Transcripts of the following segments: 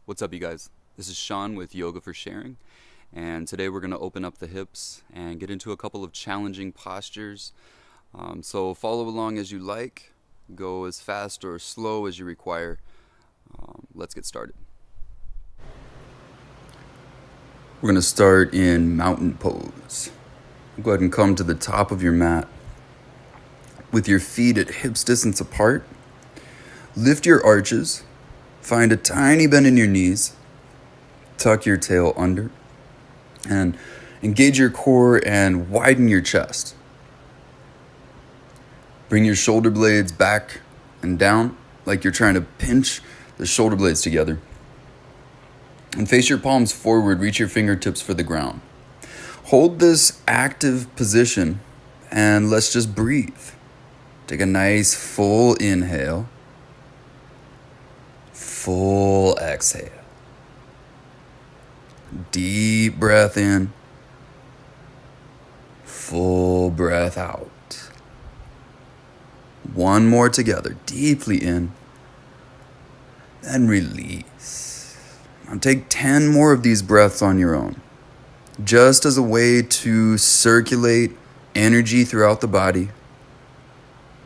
What's up, you guys? This is Sean with Yoga for Sharing, and today we're going to open up the hips and get into a couple of challenging postures. So follow along as you like, go as fast or slow as you require. Let's get started. We're going to start in mountain pose. Go ahead and come to the top of your mat with your feet at hips distance apart. Lift your arches. Find a tiny bend in your knees, tuck your tail under, and engage your core and widen your chest. Bring your shoulder blades back and down like you're trying to pinch the shoulder blades together. And face your palms forward, reach your fingertips for the ground. Hold this active position and let's just breathe. Take a nice full inhale. Full exhale. Deep breath in. Full breath out. One more together. Deeply in. Then release. Now take 10 more of these breaths on your own. Just as a way to circulate energy throughout the body.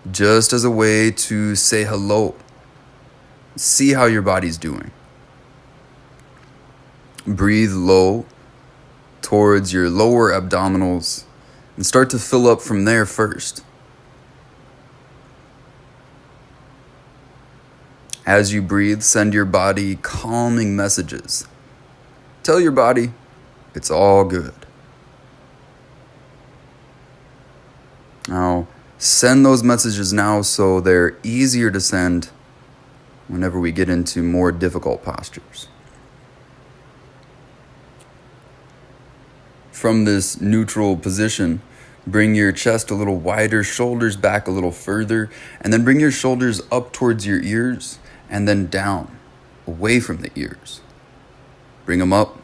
Just as a way to say hello. See how your body's doing. Breathe low towards your lower abdominals and start to fill up from there first. As you breathe, send your body calming messages. Tell your body it's all good. Now, send those messages now so they're easier to send whenever we get into more difficult postures. From this neutral position, bring your chest a little wider, shoulders back a little further, and then bring your shoulders up towards your ears and then down, away from the ears. Bring them up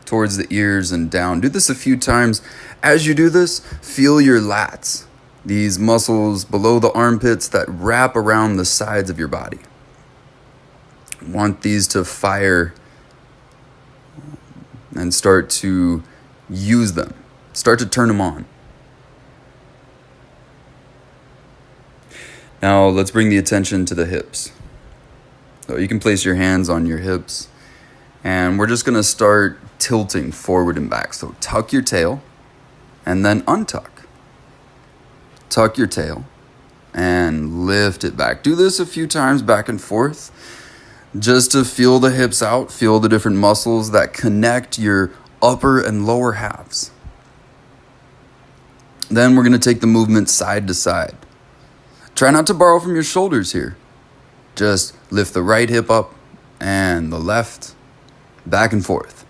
towards the ears and down. Do this a few times. As you do this, feel your lats, these muscles below the armpits that wrap around the sides of your body. Want these to fire and start to use them. Start to turn them on. Now let's bring the attention to the hips. So you can place your hands on your hips and we're just going to start tilting forward and back. So tuck your tail and then untuck. Tuck your tail and lift it back. Do this a few times back and forth. Just to feel the hips out, feel the different muscles that connect your upper and lower halves. Then we're going to take the movement side to side. Try not to borrow from your shoulders here. Just lift the right hip up and the left, back and forth.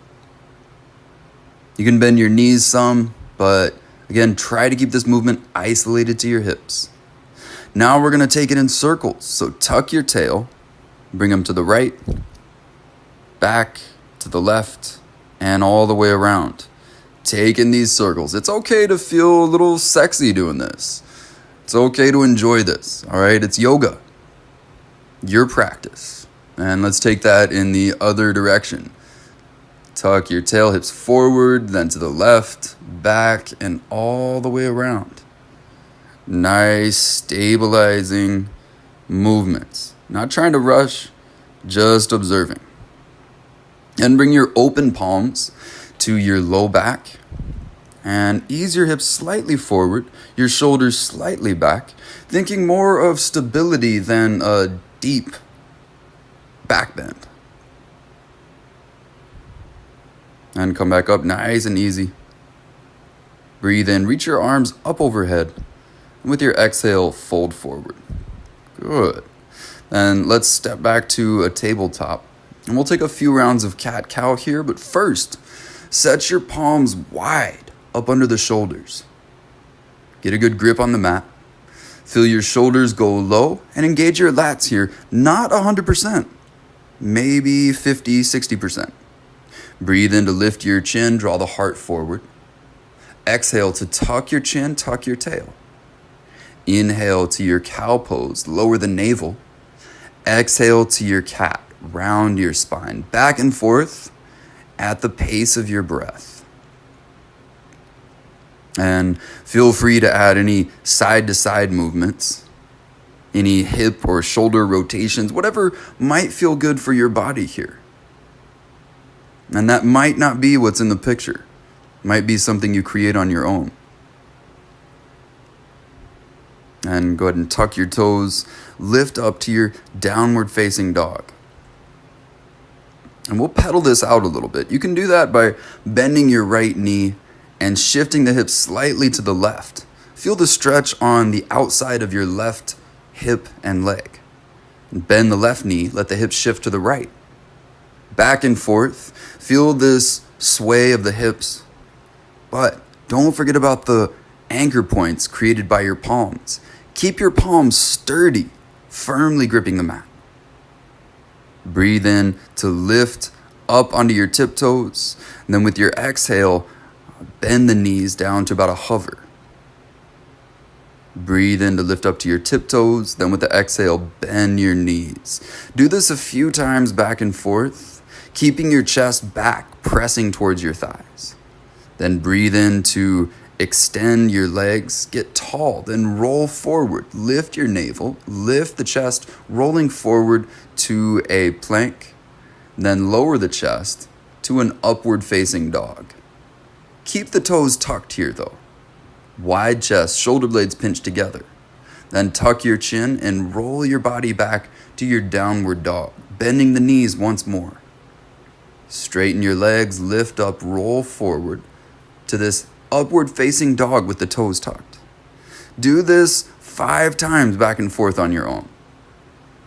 You can bend your knees some, but again, try to keep this movement isolated to your hips. Now we're going to take it in circles. So tuck your tail. Bring them to the right, back, to the left, and all the way around. Take in these circles. It's okay to feel a little sexy doing this. It's okay to enjoy this, all right? It's yoga, your practice. And let's take that in the other direction. Tuck your tail, hips forward, then to the left, back, and all the way around. Nice, stabilizing movements. Not trying to rush, just observing. And bring your open palms to your low back and ease your hips slightly forward, your shoulders slightly back, thinking more of stability than a deep back bend. And come back up nice and easy. Breathe in, reach your arms up overhead, and with your exhale, fold forward. Good. And let's step back to a tabletop. And we'll take a few rounds of cat-cow here, but first, set your palms wide up under the shoulders. Get a good grip on the mat. Feel your shoulders go low and engage your lats here, not 100%, maybe 50, 60%. Breathe in to lift your chin, draw the heart forward. Exhale to tuck your chin, tuck your tail. Inhale to your cow pose, lower the navel. Exhale to your cat, round your spine, back and forth at the pace of your breath. And feel free to add any side-to-side movements, any hip or shoulder rotations, whatever might feel good for your body here. And that might not be what's in the picture. It might be something you create on your own. And go ahead and tuck your toes, lift up to your downward facing dog. And we'll pedal this out a little bit. You can do that by bending your right knee and shifting the hips slightly to the left. Feel the stretch on the outside of your left hip and leg. Bend the left knee, let the hips shift to the right. Back and forth, feel this sway of the hips. But don't forget about the anchor points created by your palms. Keep your palms sturdy, firmly gripping the mat. Breathe in to lift up onto your tiptoes. And then with your exhale, bend the knees down to about a hover. Breathe in to lift up to your tiptoes. Then with the exhale, bend your knees. Do this a few times back and forth, keeping your chest back, pressing towards your thighs. Then breathe in to extend your legs, get tall, then roll forward. Lift your navel, lift the chest, rolling forward to a plank. Then lower the chest to an upward facing dog. Keep the toes tucked here though. Wide chest, shoulder blades pinched together. Then tuck your chin and roll your body back to your downward dog, bending the knees once more. Straighten your legs, lift up, roll forward to this upward facing dog with the toes tucked. Do this 5 times back and forth on your own.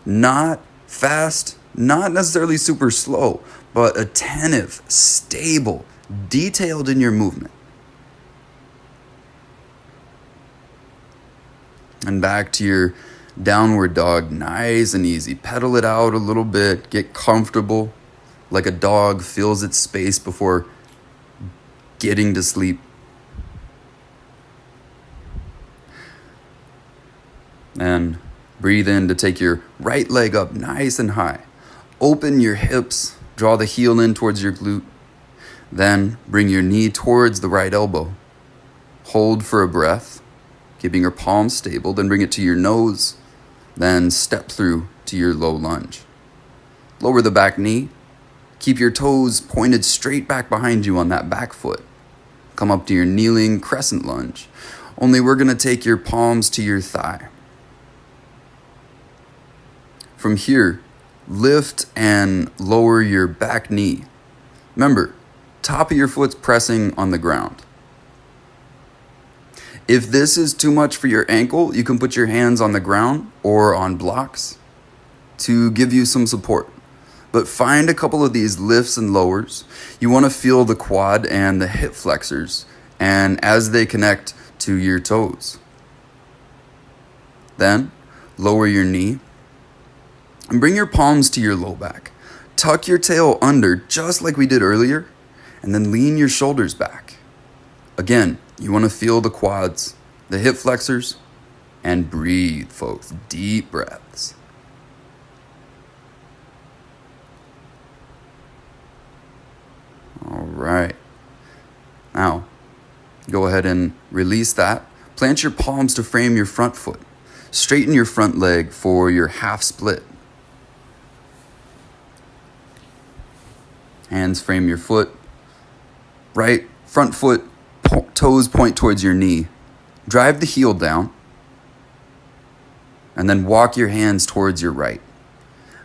Not fast, not necessarily super slow, but attentive, stable, detailed in your movement. And back to your downward dog, nice and easy. Pedal it out a little bit, get comfortable, like a dog fills its space before getting to sleep. And breathe in to take your right leg up nice and high. Open your hips, draw the heel in towards your glute. Then bring your knee towards the right elbow. Hold for a breath, keeping your palms stable. Then bring it to your nose. Then step through to your low lunge. Lower the back knee. Keep your toes pointed straight back behind you on that back foot. Come up to your kneeling crescent lunge. Only we're going to take your palms to your thigh. From here, lift and lower your back knee. Remember, top of your foot's pressing on the ground. If this is too much for your ankle, you can put your hands on the ground or on blocks to give you some support. But find a couple of these lifts and lowers. You want to feel the quad and the hip flexors, and as they connect to your toes. Then, lower your knee and bring your palms to your low back. Tuck your tail under just like we did earlier, and then lean your shoulders back. Again, you want to feel the quads, the hip flexors, and breathe, folks. Deep breaths. All right. Now, go ahead and release that. Plant your palms to frame your front foot. Straighten your front leg for your half split. Hands frame your foot. Right front foot, toes point towards your knee. Drive the heel down. And then walk your hands towards your right.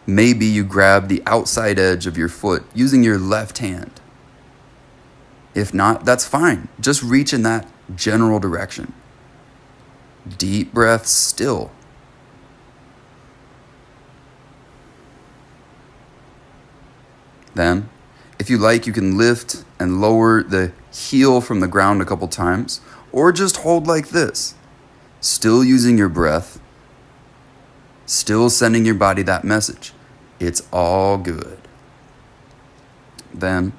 Maybe you grab the outside edge of your foot using your left hand. If not, that's fine. Just reach in that general direction. Deep breaths still. Then, if you like, you can lift and lower the heel from the ground a couple times, or just hold like this. Still using your breath, still sending your body that message. It's all good. Then,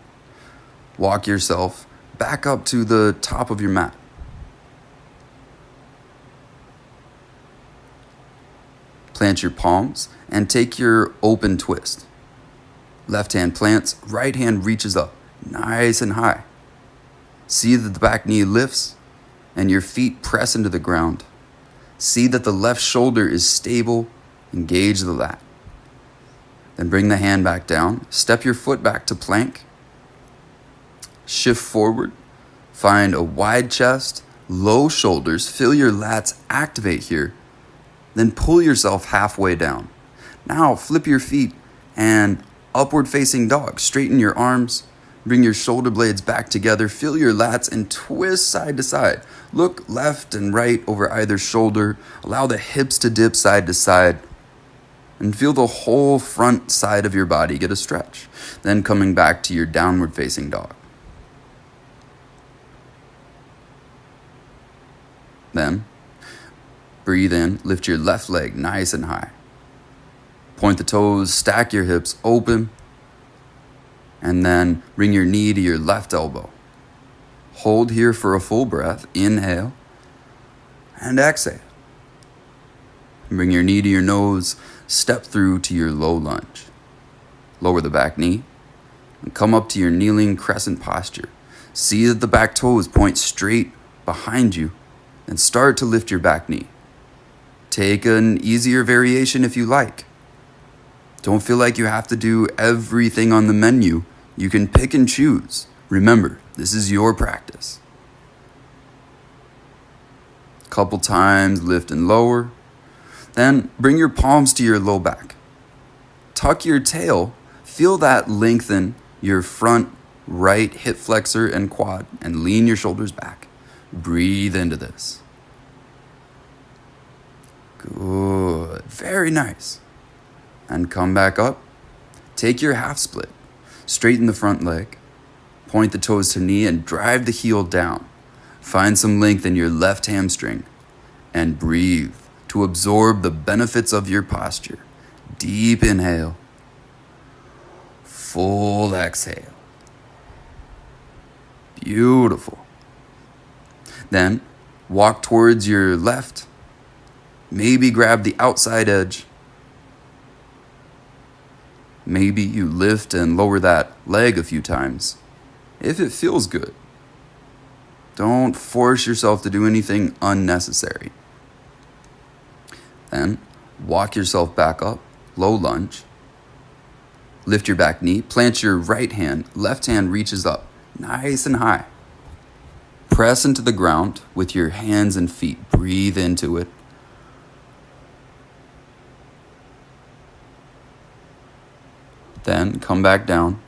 walk yourself back up to the top of your mat. Plant your palms and take your open twist. Left hand plants, right hand reaches up, nice and high. See that the back knee lifts and your feet press into the ground. See that the left shoulder is stable, engage the lat. Then bring the hand back down, step your foot back to plank, shift forward, find a wide chest, low shoulders, feel your lats activate here, then pull yourself halfway down. Now flip your feet and upward facing dog. Straighten your arms, bring your shoulder blades back together, feel your lats and twist side to side. Look left and right over either shoulder, allow the hips to dip side to side, and feel the whole front side of your body get a stretch. Then coming back to your downward facing dog. Then breathe in, lift your left leg nice and high. Point the toes, stack your hips open, and then bring your knee to your left elbow. Hold here for a full breath. Inhale and exhale. Bring your knee to your nose, step through to your low lunge. Lower the back knee and come up to your kneeling crescent posture. See that the back toes point straight behind you and start to lift your back knee. Take an easier variation if you like. Don't feel like you have to do everything on the menu. You can pick and choose. Remember, this is your practice. Couple times, lift and lower. Then bring your palms to your low back. Tuck your tail. Feel that lengthen your front right hip flexor and quad and lean your shoulders back. Breathe into this. Good. Very nice. And come back up. Take your half split. Straighten the front leg. Point the toes to knee and drive the heel down. Find some length in your left hamstring. And breathe to absorb the benefits of your posture. Deep inhale. Full exhale. Beautiful. Then walk towards your left. Maybe grab the outside edge. Maybe you lift and lower that leg a few times, if it feels good. Don't force yourself to do anything unnecessary. Then walk yourself back up, low lunge. Lift your back knee, plant your right hand, left hand reaches up, nice and high. Press into the ground with your hands and feet. Breathe into it. Then come back down,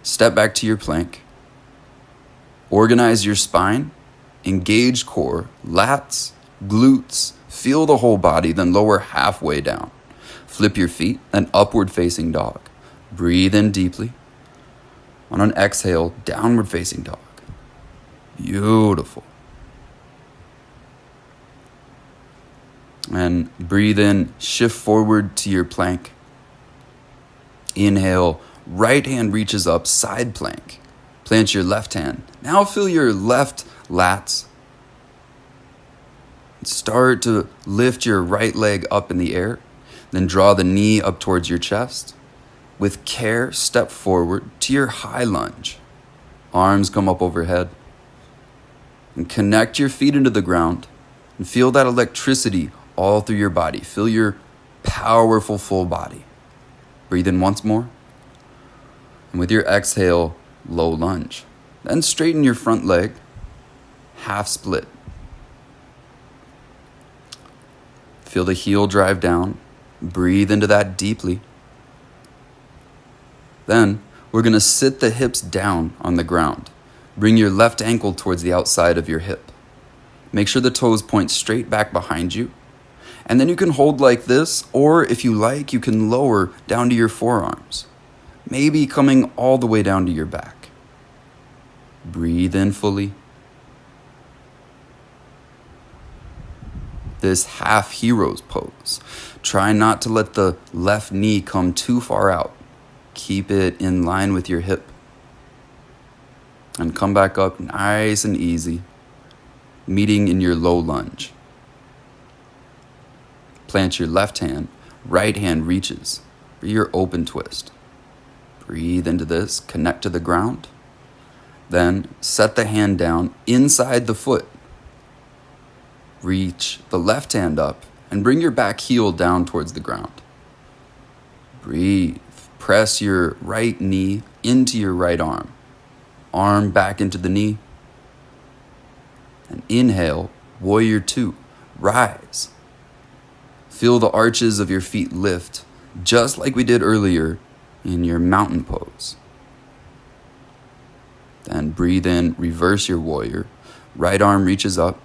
step back to your plank. Organize your spine, engage core, lats, glutes, feel the whole body, then lower halfway down. Flip your feet, an upward facing dog. Breathe in deeply. On an exhale, downward facing dog. Beautiful. And breathe in, shift forward to your plank. Inhale, right hand reaches up, side plank. Plant your left hand. Now feel your left lats. Start to lift your right leg up in the air. Then draw the knee up towards your chest. With care, step forward to your high lunge. Arms come up overhead. And connect your feet into the ground. And feel that electricity all through your body. Feel your powerful full body. Breathe in once more. And with your exhale, low lunge. Then straighten your front leg, half split. Feel the heel drive down. Breathe into that deeply. Then we're going to sit the hips down on the ground. Bring your left ankle towards the outside of your hip. Make sure the toes point straight back behind you. And then you can hold like this, or if you like, you can lower down to your forearms. Maybe coming all the way down to your back. Breathe in fully. This half hero's pose. Try not to let the left knee come too far out. Keep it in line with your hip. And come back up nice and easy, meeting in your low lunge. Plant your left hand, right hand reaches for your open twist. Breathe into this, connect to the ground. Then set the hand down inside the foot. Reach the left hand up and bring your back heel down towards the ground. Breathe. Press your right knee into your right arm. Arm back into the knee. And inhale, warrior two. Rise. Feel the arches of your feet lift, just like we did earlier in your mountain pose. Then breathe in, reverse your warrior. Right arm reaches up.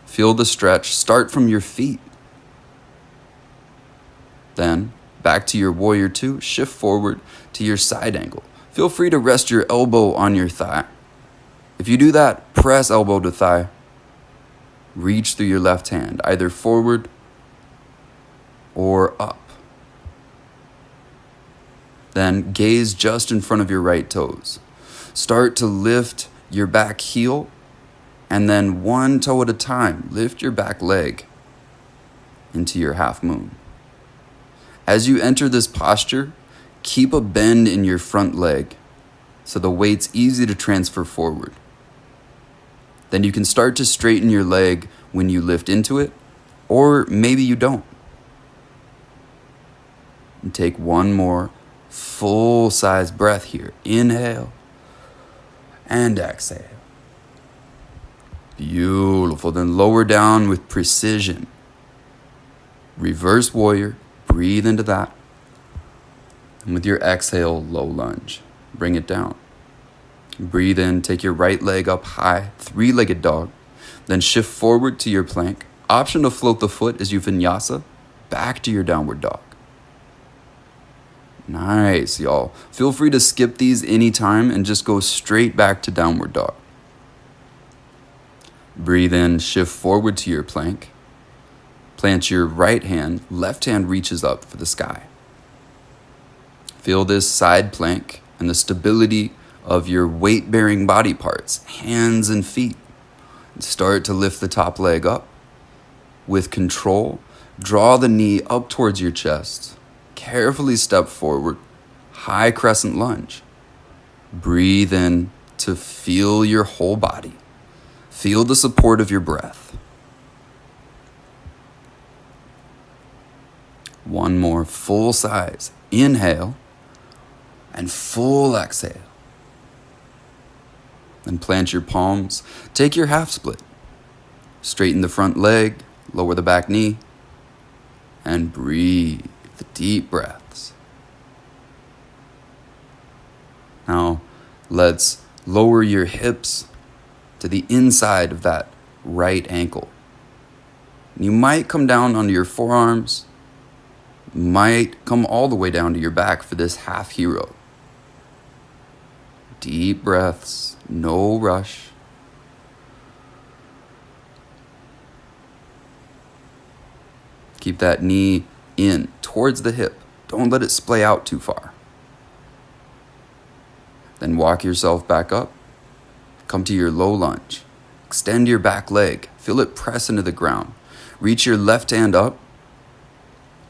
Feel the stretch. Start from your feet. Then back to your warrior two. Shift forward to your side angle. Feel free to rest your elbow on your thigh. If you do that, press elbow to thigh. Reach through your left hand, either forward or up. Then gaze just in front of your right toes. Start to lift your back heel, and then one toe at a time, lift your back leg into your half moon. As you enter this posture, keep a bend in your front leg so the weight's easy to transfer forward. Then you can start to straighten your leg when you lift into it, or maybe you don't. And take one more full-size breath here. Inhale and exhale. Beautiful. Then lower down with precision. Reverse warrior. Breathe into that. And with your exhale, low lunge. Bring it down. Breathe in. Take your right leg up high. Three-legged dog. Then shift forward to your plank. Option to float the foot as you vinyasa. Back to your downward dog. Nice, y'all. Feel free to skip these anytime and just go straight back to downward dog. Breathe in, shift forward to your plank. Plant your right hand, left hand reaches up for the sky. Feel this side plank and the stability of your weight-bearing body parts, hands and feet. Start to lift the top leg up. With control, draw the knee up towards your chest. Carefully step forward, high crescent lunge. Breathe in to feel your whole body. Feel the support of your breath. One more full size. Inhale and full exhale. Then plant your palms. Take your half split. Straighten the front leg, lower the back knee, and breathe. Deep breaths. Now, let's lower your hips to the inside of that right ankle. You might come down onto your forearms, might come all the way down to your back for this half hero. Deep breaths, no rush. Keep that knee in towards the hip. Don't let it splay out too far. Then walk yourself back up. Come to your low lunge. Extend your back leg. Feel it press into the ground. Reach your left hand up.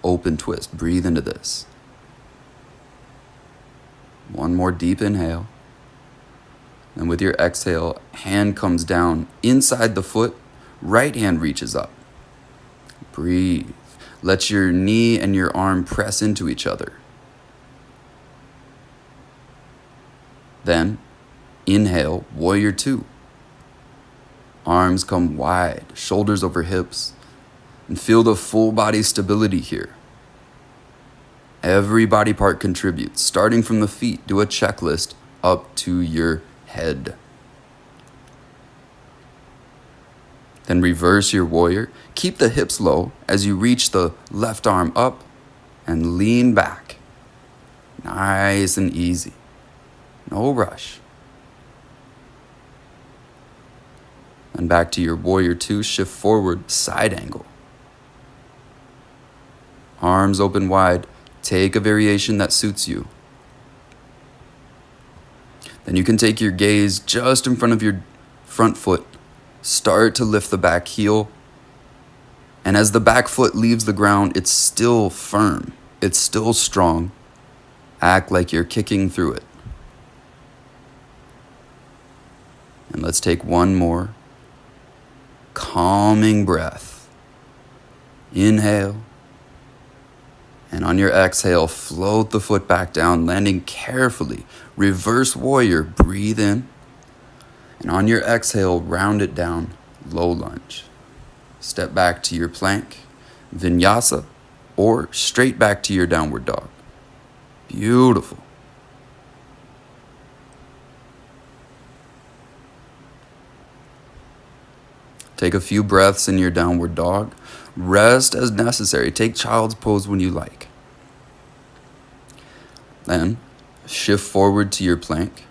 Open twist. Breathe into this. One more deep inhale. And with your exhale, hand comes down inside the foot. Right hand reaches up. Breathe. Let your knee and your arm press into each other. Then, inhale, warrior two. Arms come wide, shoulders over hips, and feel the full body stability here. Every body part contributes, starting from the feet. Do a checklist up to your head. Then reverse your warrior. Keep the hips low as you reach the left arm up and lean back. Nice and easy. No rush. And back to your warrior two. Shift forward, side angle. Arms open wide. Take a variation that suits you. Then you can take your gaze just in front of your front foot. Start to lift the back heel. And as the back foot leaves the ground, it's still firm. It's still strong. Act like you're kicking through it. And let's take one more calming breath. Inhale. And on your exhale, float the foot back down, landing carefully. Reverse warrior, breathe in. And on your exhale, round it down, low lunge. Step back to your plank, vinyasa, or straight back to your downward dog. Beautiful. Take a few breaths in your downward dog. Rest as necessary. Take child's pose when you like. Then shift forward to your plank.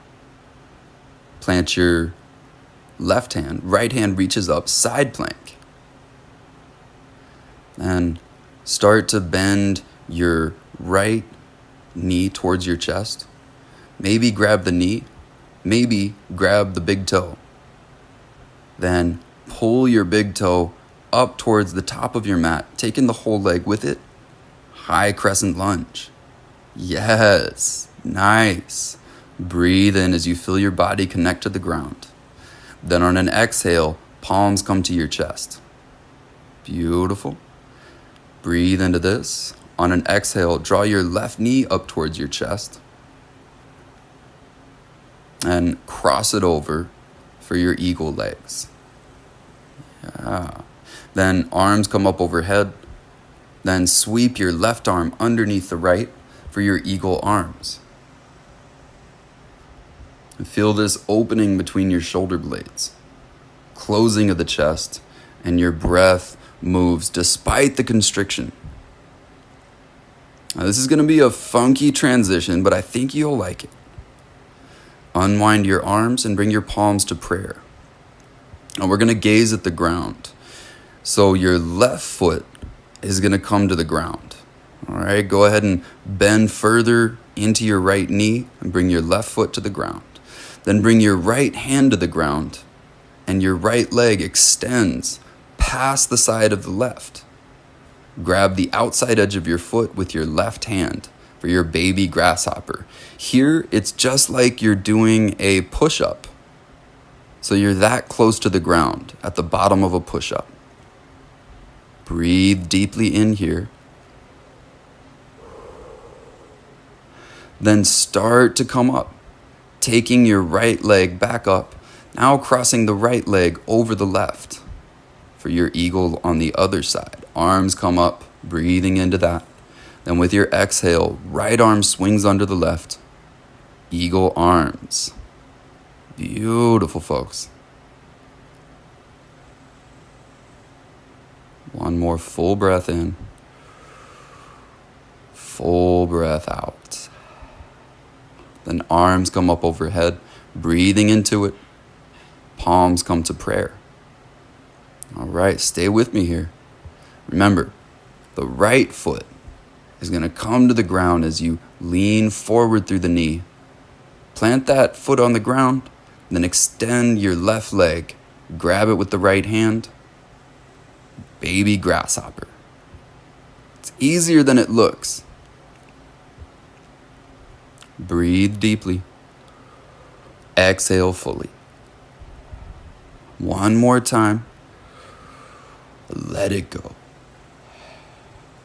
Plant your left hand. Right hand reaches up, side plank. And start to bend your right knee towards your chest. Maybe grab the knee. Maybe grab the big toe. Then pull your big toe up towards the top of your mat, taking the whole leg with it. High crescent lunge. Yes, nice. Breathe in as you feel your body connect to the ground. Then on an exhale, palms come to your chest. Beautiful. Breathe into this. On an exhale, draw your left knee up towards your chest. And cross it over for your eagle legs. Yeah. Then arms come up overhead. Then sweep your left arm underneath the right for your eagle arms. And feel this opening between your shoulder blades, closing of the chest, and your breath moves despite the constriction. Now, this is going to be a funky transition, but I think you'll like it. Unwind your arms and bring your palms to prayer. And we're going to gaze at the ground. So your left foot is going to come to the ground. All right, go ahead and bend further into your right knee and bring your left foot to the ground. Then bring your right hand to the ground and your right leg extends past the side of the left. Grab the outside edge of your foot with your left hand for your baby grasshopper. Here, it's just like you're doing a push-up. So you're that close to the ground at the bottom of a push-up. Breathe deeply in here. Then start to come up, taking your right leg back up, now crossing the right leg over the left for your eagle on the other side. Arms come up, breathing into that. Then with your exhale, right arm swings under the left. Eagle arms. Beautiful, folks. One more full breath in. Full breath out. Then arms come up overhead, breathing into it. Palms come to prayer. All right, stay with me here. Remember, the right foot is going to come to the ground as you lean forward through the knee. Plant that foot on the ground, then extend your left leg. Grab it with the right hand. Baby grasshopper. It's easier than it looks. Breathe deeply. Exhale fully. One more time. Let it go.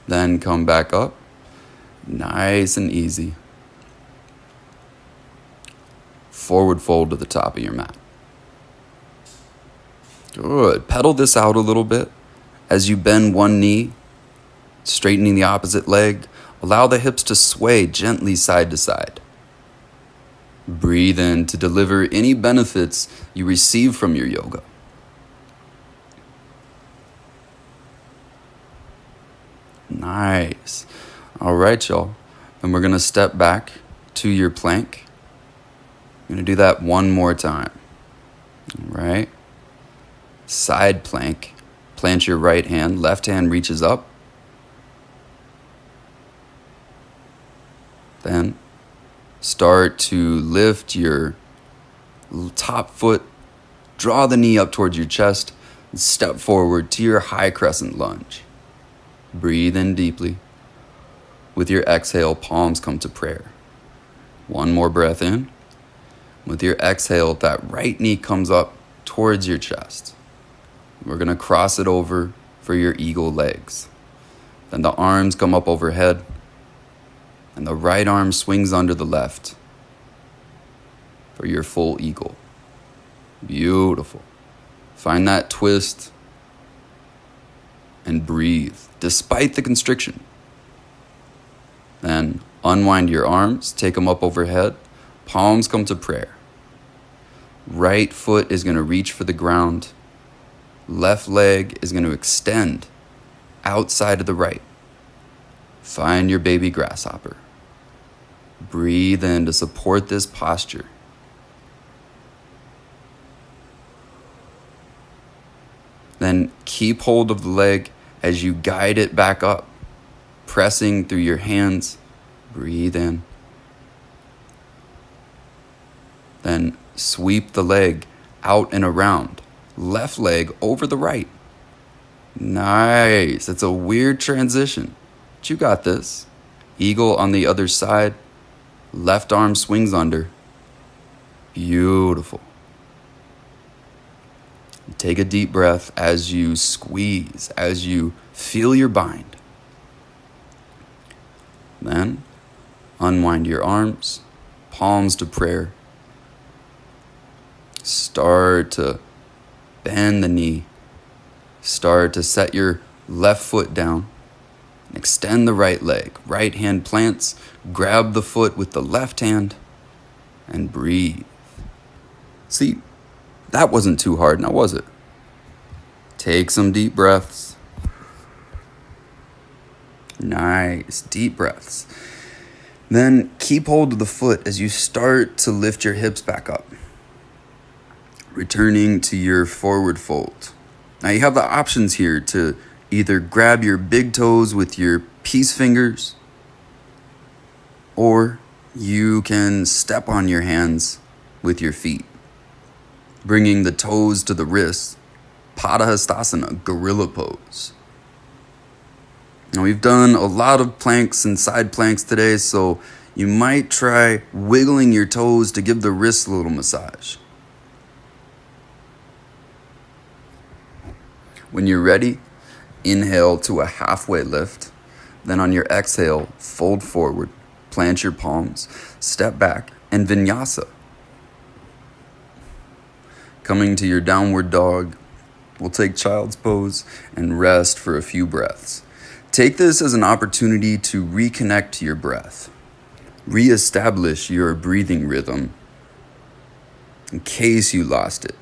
Then come back up. Nice and easy. Forward fold to the top of your mat. Good. Pedal this out a little bit. As you bend one knee, straightening the opposite leg, allow the hips to sway gently side to side. Breathe in to deliver any benefits you receive from your yoga. Nice. All right, y'all. And we're going to step back to your plank. I'm going to do that one more time. All right. Side plank. Plant your right hand. Left hand reaches up. Then start to lift your top foot. Draw the knee up towards your chest. And step forward to your high crescent lunge. Breathe in deeply. With your exhale, palms come to prayer. One more breath in. With your exhale, that right knee comes up towards your chest. We're going to cross it over for your eagle legs. Then the arms come up overhead, and the right arm swings under the left for your full eagle. Beautiful. Find that twist and breathe despite the constriction. Then unwind your arms, take them up overhead, palms come to prayer. Right foot is going to reach for the ground. Left leg is going to extend outside of the right. Find your baby grasshopper. Breathe in to support this posture. Then keep hold of the leg as you guide it back up, pressing through your hands. Breathe in. Then sweep the leg out and around. Left leg over the right. Nice. It's a weird transition, but you got this. Eagle on the other side. Left arm swings under. Beautiful. Take a deep breath as you squeeze, as you feel your bind. Then unwind your arms, palms to prayer. Start to bend the knee. Start to set your left foot down. Extend the right leg. Right hand plants. Grab the foot with the left hand and breathe. See, that wasn't too hard, now was it? Take some deep breaths. Nice, deep breaths. Then keep hold of the foot as you start to lift your hips back up. Returning to your forward fold. Now you have the options here to either grab your big toes with your peace fingers, or you can step on your hands with your feet, bringing the toes to the wrists. Padahastasana, gorilla pose. Now we've done a lot of planks and side planks today, so you might try wiggling your toes to give the wrists a little massage. When you're ready, inhale to a halfway lift. Then on your exhale, fold forward, plant your palms, step back, and vinyasa. Coming to your downward dog, we'll take child's pose and rest for a few breaths. Take this as an opportunity to reconnect to your breath. Reestablish your breathing rhythm in case you lost it.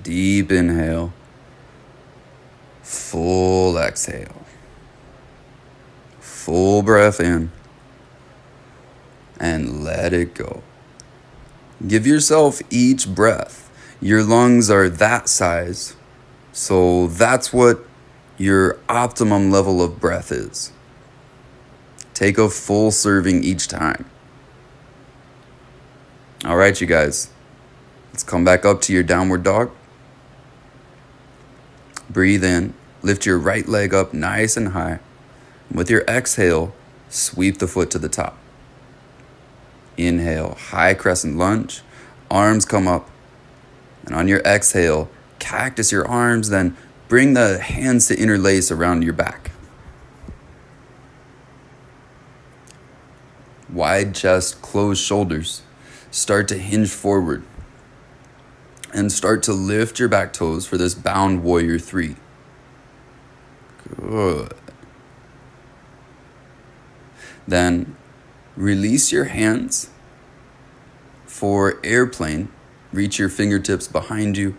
Deep inhale. Full exhale. Full breath in. And let it go. Give yourself each breath. Your lungs are that size, so that's what your optimum level of breath is. Take a full serving each time. All right, you guys. Let's come back up to your downward dog. Breathe in. Lift your right leg up nice and high. With your exhale, sweep the foot to the top. Inhale, high crescent lunge. Arms come up. And on your exhale, cactus your arms, then bring the hands to interlace around your back. Wide chest, closed shoulders. Start to hinge forward. And start to lift your back toes for this bound warrior 3. Good. Then release your hands for airplane. Reach your fingertips behind you.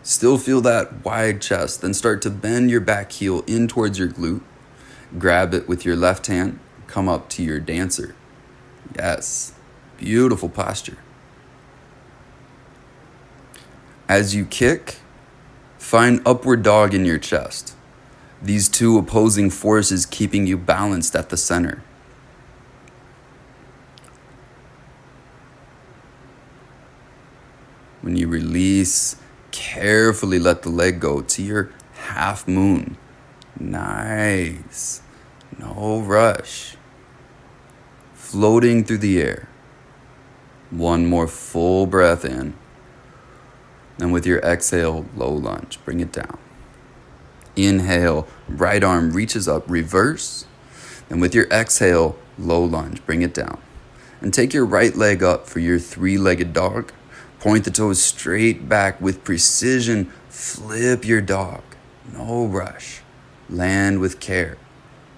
Still feel that wide chest. Then start to bend your back heel in towards your glute. Grab it with your left hand. Come up to your dancer. Yes. Beautiful posture. As you kick, find upward dog in your chest. These two opposing forces keeping you balanced at the center. When you release, carefully let the leg go to your half moon. Nice. No rush. Floating through the air. One more full breath in. And with your exhale, low lunge, bring it down. Inhale, right arm reaches up, reverse. And with your exhale, low lunge, bring it down. And take your right leg up for your three-legged dog. Point the toes straight back with precision. Flip your dog. No rush. Land with care.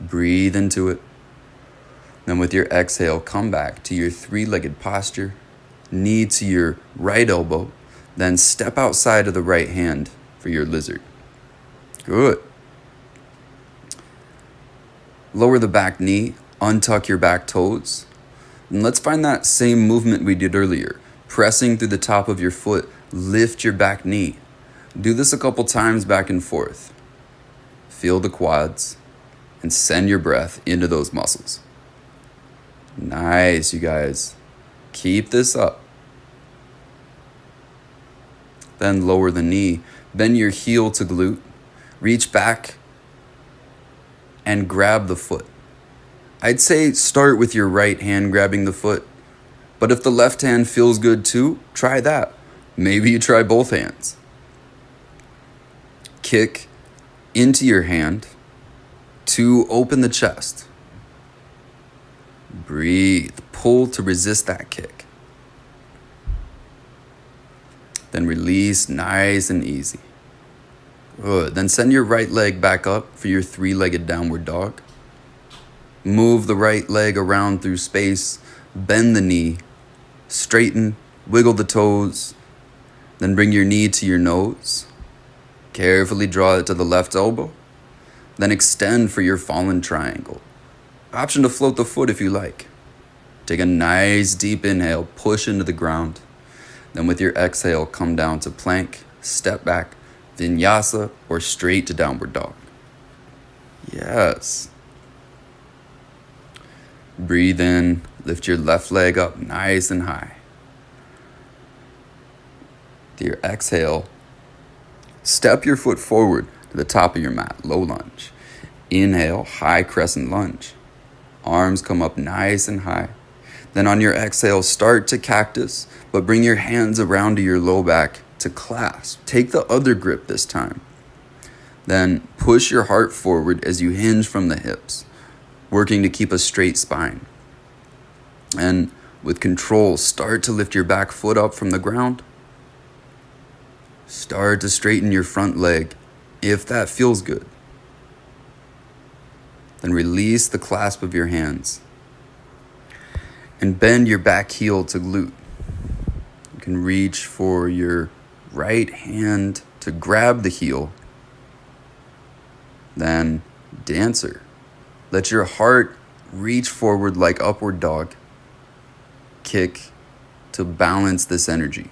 Breathe into it. Then with your exhale, come back to your three-legged posture. Knee to your right elbow. Then step outside of the right hand for your lizard. Good. Lower the back knee, untuck your back toes. And let's find that same movement we did earlier. Pressing through the top of your foot, lift your back knee. Do this a couple times back and forth. Feel the quads and send your breath into those muscles. Nice, you guys. Keep this up. Then lower the knee, bend your heel to glute, reach back and grab the foot. I'd say start with your right hand grabbing the foot, but if the left hand feels good too, try that. Maybe you try both hands. Kick into your hand to open the chest. Breathe, pull to resist that kick. Then release, nice and easy. Good. Then send your right leg back up for your three-legged downward dog. Move the right leg around through space. Bend the knee. Straighten, wiggle the toes. Then bring your knee to your nose. Carefully draw it to the left elbow. Then extend for your fallen triangle. Option to float the foot if you like. Take a nice deep inhale, push into the ground. Then with your exhale, come down to plank, step back, vinyasa, or straight to downward dog. Yes. Breathe in, lift your left leg up nice and high. To your exhale, step your foot forward to the top of your mat, low lunge. Inhale, high crescent lunge. Arms come up nice and high. Then on your exhale, start to cactus, but bring your hands around to your low back to clasp. Take the other grip this time. Then push your heart forward as you hinge from the hips, working to keep a straight spine. And with control, start to lift your back foot up from the ground. Start to straighten your front leg if that feels good. Then release the clasp of your hands. And bend your back heel to glute. You can reach for your right hand to grab the heel. Then dancer. Let your heart reach forward like upward dog. Kick to balance this energy.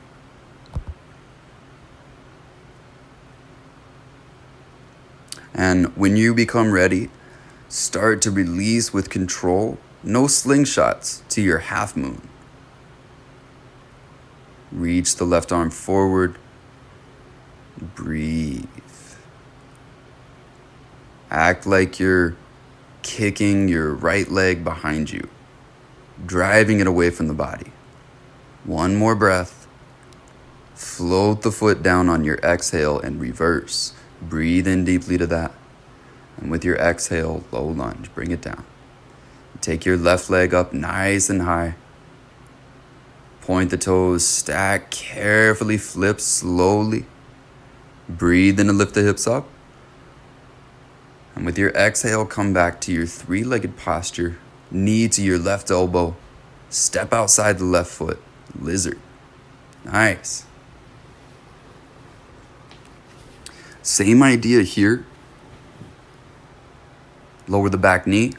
And when you become ready, start to release with control. No slingshots to your half moon. Reach the left arm forward. Breathe. Act like you're kicking your right leg behind you, driving it away from the body. One more breath. Float the foot down on your exhale and reverse. Breathe in deeply to that. And with your exhale, low lunge, bring it down. Take your left leg up nice and high. Point the toes, stack, carefully flip slowly. Breathe in to lift the hips up. And with your exhale, come back to your three-legged posture. Knee to your left elbow. Step outside the left foot. Lizard. Nice. Same idea here. Lower the back knee.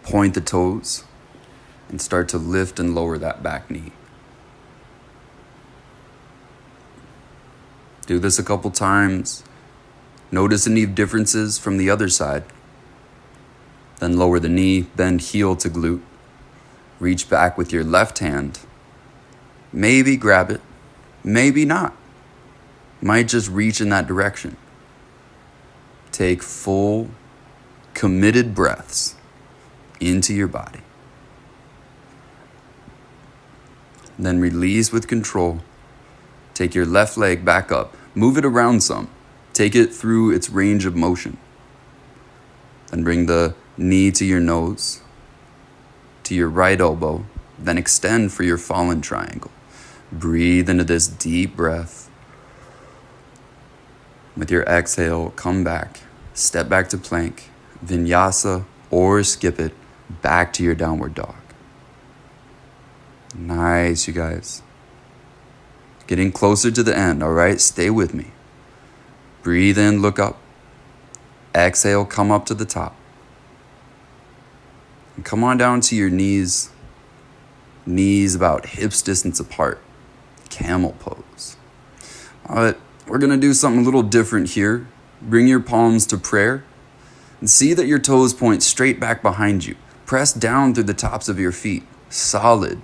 Point the toes and start to lift and lower that back knee. Do this a couple times. Notice any differences from the other side. Then lower the knee, bend heel to glute. Reach back with your left hand. Maybe grab it, maybe not. Might just reach in that direction. Take full, committed breaths into your body. Then release with control. Take your left leg back up. Move it around some. Take it through its range of motion. Then bring the knee to your nose, to your right elbow. Then extend for your fallen triangle. Breathe into this deep breath. With your exhale, come back. Step back to plank, vinyasa, or skip it back to your downward dog. Nice, you guys. Getting closer to the end, all right? Stay with me. Breathe in, look up. Exhale, come up to the top. And come on down to your knees. Knees about hips distance apart. Camel pose. All right, we're going to do something a little different here. Bring your palms to prayer. And see that your toes point straight back behind you. Press down through the tops of your feet. Solid.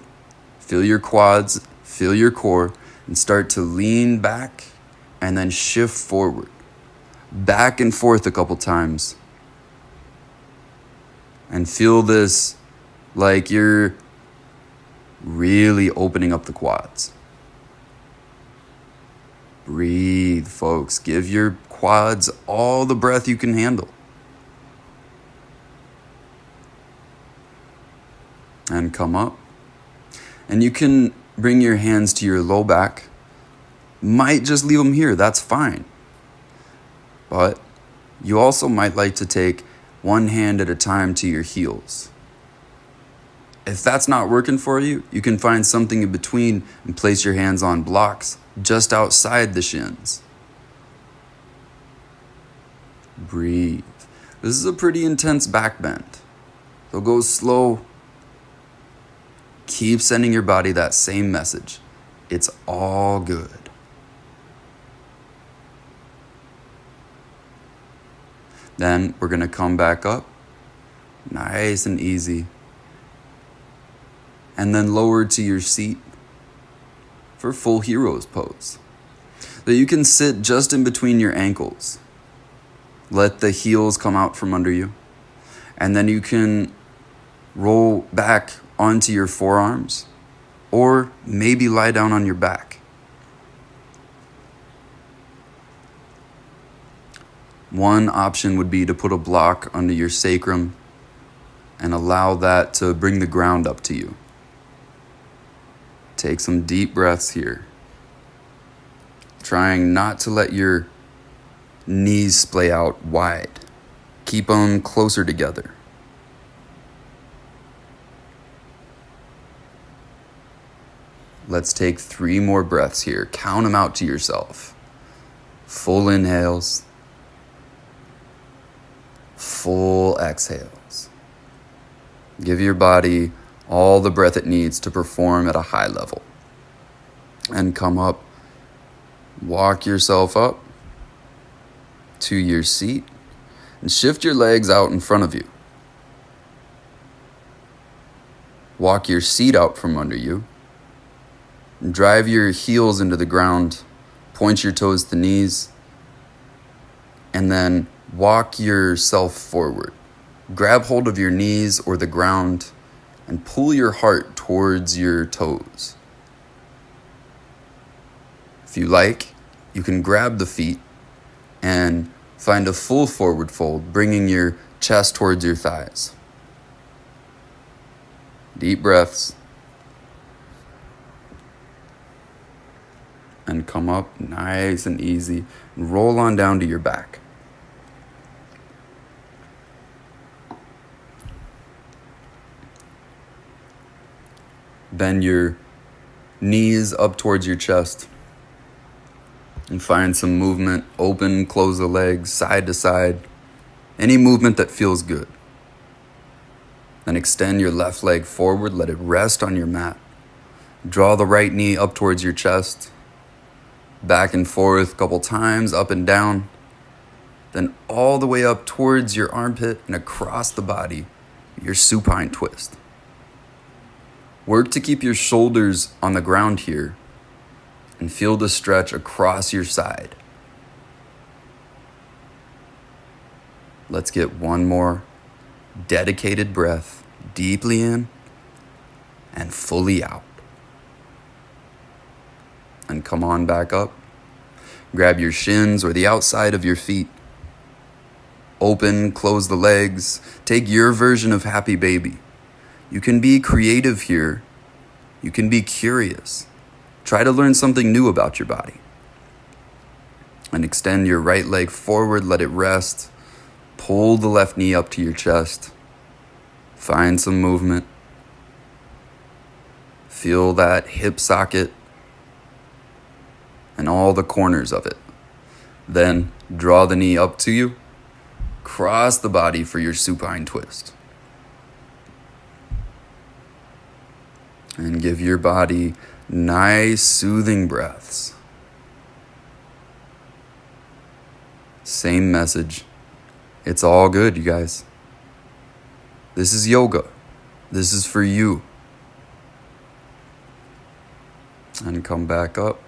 Feel your quads, feel your core, and start to lean back and then shift forward. Back and forth a couple times. And feel this like you're really opening up the quads. Breathe, folks. Give your quads all the breath you can handle. And come up. And you can bring your hands to your low back. Might just leave them here, that's fine. But you also might like to take one hand at a time to your heels. If that's not working for you, you can find something in between and place your hands on blocks just outside the shins. Breathe. This is a pretty intense back bend. So go slow. Keep sending your body that same message. It's all good. Then we're going to come back up. Nice and easy. And then lower to your seat for full hero's pose. So you can sit just in between your ankles. Let the heels come out from under you. And then you can roll back onto your forearms, or maybe lie down on your back. One option would be to put a block under your sacrum and allow that to bring the ground up to you. Take some deep breaths here. Trying not to let your knees splay out wide. Keep them closer together. Let's take 3 more breaths here. Count them out to yourself. Full inhales. Full exhales. Give your body all the breath it needs to perform at a high level. And come up. Walk yourself up to your seat. And shift your legs out in front of you. Walk your seat out from under you. Drive your heels into the ground, point your toes to knees, and then walk yourself forward. Grab hold of your knees or the ground and pull your heart towards your toes. If you like, you can grab the feet and find a full forward fold, bringing your chest towards your thighs. Deep breaths. And come up nice and easy and roll on down to your back. Bend your knees up towards your chest and find some movement. Open, close the legs, side to side. Any movement that feels good. Then extend your left leg forward, let it rest on your mat. Draw the right knee up towards your chest. Back and forth a couple times, up and down. Then all the way up towards your armpit and across the body, your supine twist. Work to keep your shoulders on the ground here and feel the stretch across your side. Let's get one more dedicated breath, deeply in and fully out. and come on back up. Grab your shins or the outside of your feet. Open, close the legs. Take your version of happy baby. You can be creative here. You can be curious. Try to learn something new about your body. And extend your right leg forward, let it rest. Pull the left knee up to your chest. Find some movement. Feel that hip socket and all the corners of it. Then draw the knee up to you. Cross the body for your supine twist. And give your body nice, soothing breaths. Same message. It's all good, you guys. This is yoga. This is for you. And come back up.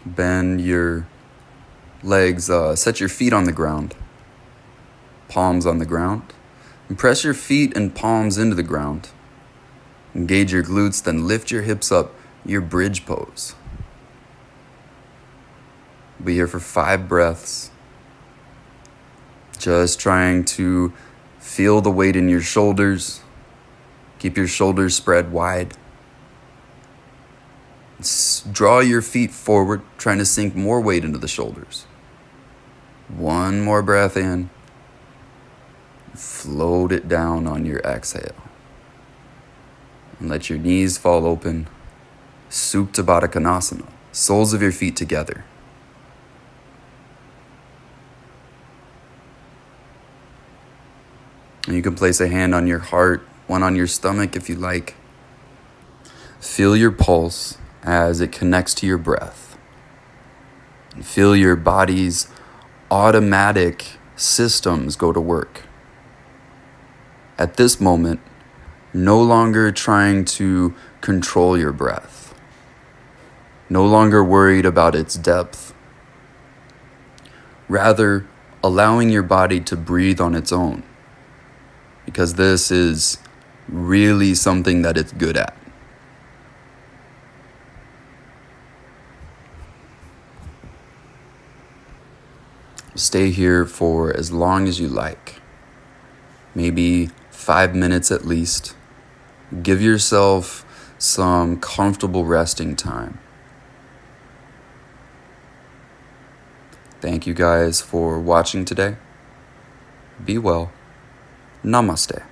Bend your legs. Set your feet on the ground. Palms on the ground. And press your feet and palms into the ground. Engage your glutes, then lift your hips up, your bridge pose. Be here for 5 breaths. Just trying to feel the weight in your shoulders. Keep your shoulders spread wide. Draw your feet forward, trying to sink more weight into the shoulders. 1 more breath in. Float it down on your exhale. And let your knees fall open. Supta Baddha Konasana. Soles of your feet together. And you can place a hand on your heart, one on your stomach if you like. Feel your pulse as it connects to your breath. And feel your body's automatic systems go to work. At this moment, no longer trying to control your breath. No longer worried about its depth. Rather, allowing your body to breathe on its own. Because this is really something that it's good at. Stay here for as long as you like. Maybe 5 minutes at least. Give yourself some comfortable resting time. Thank you guys for watching today. Be well. Namaste.